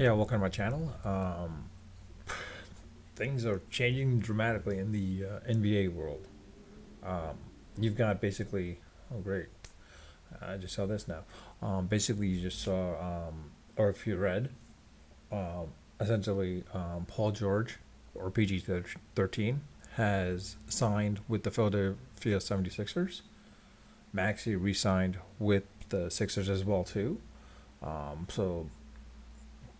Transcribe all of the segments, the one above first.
Yeah, welcome to my channel. Things are changing dramatically in the NBA world. Um, you've got basically, oh great, I just saw this now. Basically, you just saw, or if you read, um, essentially, Paul George, or PG 13, has signed with the Philadelphia 76ers. Maxi re signed with the Sixers as well, too. So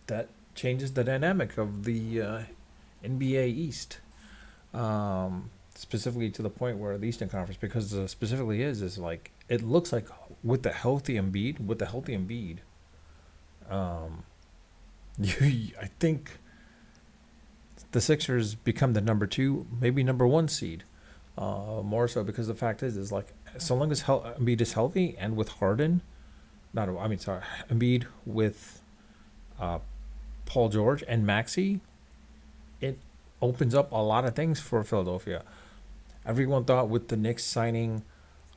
that changes the dynamic of the NBA East, specifically to the point where the Eastern Conference, because specifically is like it looks like with the healthy Embiid, um, I think the Sixers become the number two, maybe number one seed, more so because the fact is like so long as Embiid is healthy and with Harden, not I mean sorry, Embiid with uh, Paul George and Maxi, it opens up a lot of things for Philadelphia. Everyone thought with the Knicks signing,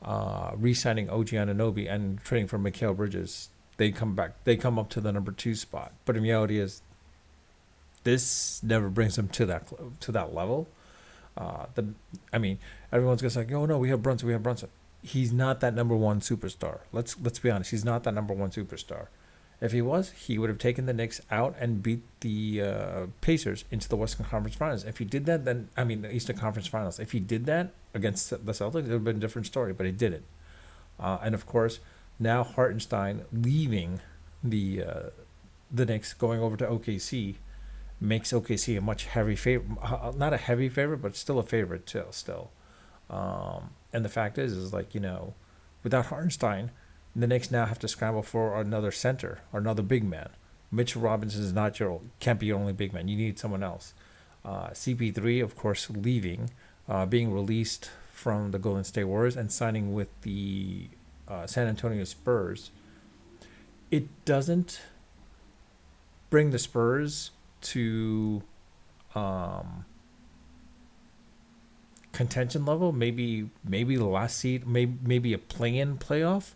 re-signing OG Anunoby and trading for Mikal Bridges, they come back. They come up to the number two spot. But in reality, is this never brings them to that level. The I mean, everyone's gonna say, "Oh no, we have Brunson. We have Brunson." He's not that number one superstar. Let's be honest. He's not that number one superstar. If he was, he would have taken the Knicks out and beat the Pacers into the Western Conference Finals. If he did that, then I mean the Eastern Conference Finals. If he did that against the Celtics, it would have been a different story. But he didn't. And of course, now Hartenstein leaving the uh, the Knicks, going over to OKC, makes OKC a much heavy favorite. Not a heavy favorite, but still a favorite too. Still, and the fact is like without Hartenstein, the Knicks now have to scramble for another center or another big man. Mitchell Robinson is not can't be your only big man. You need someone else. CP3, of course, leaving, being released from the Golden State Warriors and signing with the San Antonio Spurs. It doesn't bring the Spurs to um, contention level. Maybe the last seed, maybe a play-in playoff,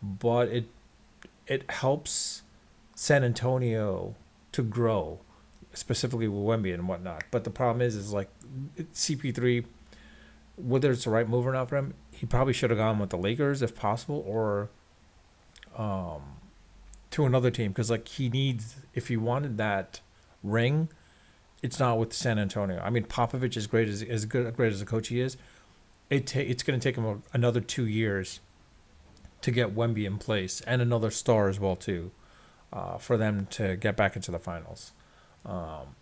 but it helps San Antonio to grow, specifically with Wemby and whatnot. But the problem is like CP3, whether it's the right move or not for him, he probably should have gone with the Lakers if possible, or um, to another team because like he needs if he wanted that ring, it's not with San Antonio. I mean, Popovich is great as good great as a coach he is. It's going to take him another 2 years to get Wemby in place and another star as well too, for them to get back into the finals. Um,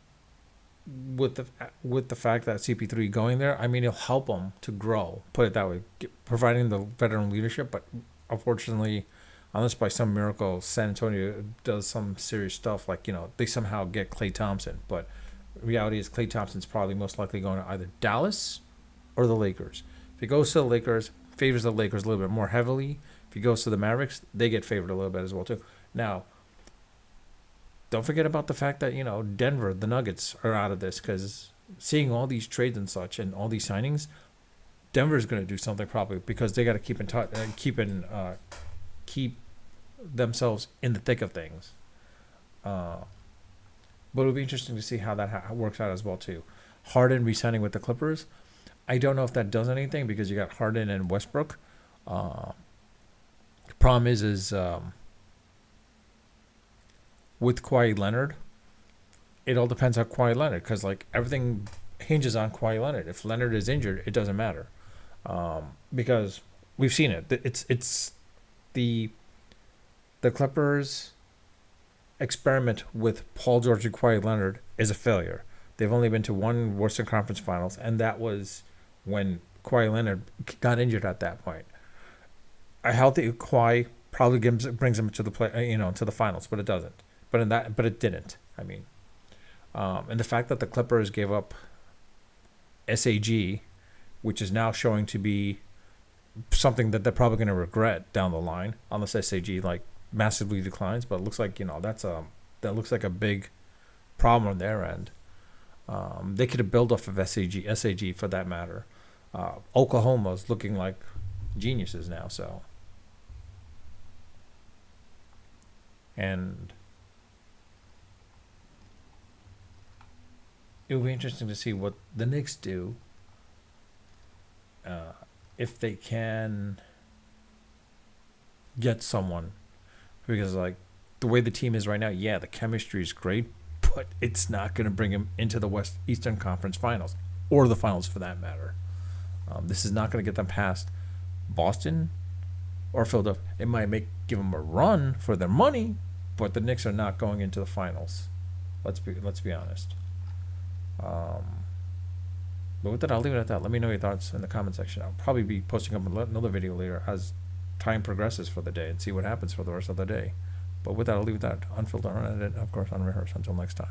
with the fact that CP3 going there, I mean, it'll help them to grow. Put it that way, providing the veteran leadership. But unfortunately, unless by some miracle San Antonio does some serious stuff, like they somehow get Klay Thompson. But reality is Klay Thompson's probably most likely going to either Dallas or the Lakers. If he goes to the Lakers, favors the Lakers a little bit more heavily. If he goes to the Mavericks, they get favored a little bit as well too. Now, don't forget about the fact that Denver, the Nuggets, are out of this because seeing all these trades and such and all these signings, Denver's going to do something probably because they got to keep in touch, keep themselves in the thick of things. Uh, but it'll be interesting to see how that works out as well too. Harden re-signing with the Clippers. I don't know if that does anything because you got Harden and Westbrook. Uh, Problem is with Kawhi Leonard, it all depends on Kawhi Leonard because like everything hinges on Kawhi Leonard. If Leonard is injured, it doesn't matter, because we've seen it. It's the the Clippers experiment with Paul George and Kawhi Leonard is a failure. They've only been to one Western Conference Finals, and that was when Kawhi Leonard got injured at that point. A healthy Kawhi probably brings him to the to the finals, but it doesn't. But it didn't. I mean, and the fact that the Clippers gave up SAG, which is now showing to be something that they're probably going to regret down the line, unless SAG like massively declines. But it looks like that looks like a big problem on their end. They could have built off of SAG for that matter. Oklahoma's looking like geniuses now. So, and it'll be interesting to see what the Knicks do, if they can get someone, because like the way the team is right now, yeah, the chemistry is great, but it's not going to bring him into the West Eastern Conference Finals or the finals for that matter. This is not going to get them past Boston or Philadelphia. It might give them a run for their money, but the Knicks are not going into the finals. Let's be honest. But with that, I'll leave it at that. Let me know your thoughts in the comment section. I'll probably be posting up another video later as time progresses for the day and see what happens for the rest of the day. But with that, I'll leave it at that. Unfiltered, unedited, of course, unrehearsed. Until next time.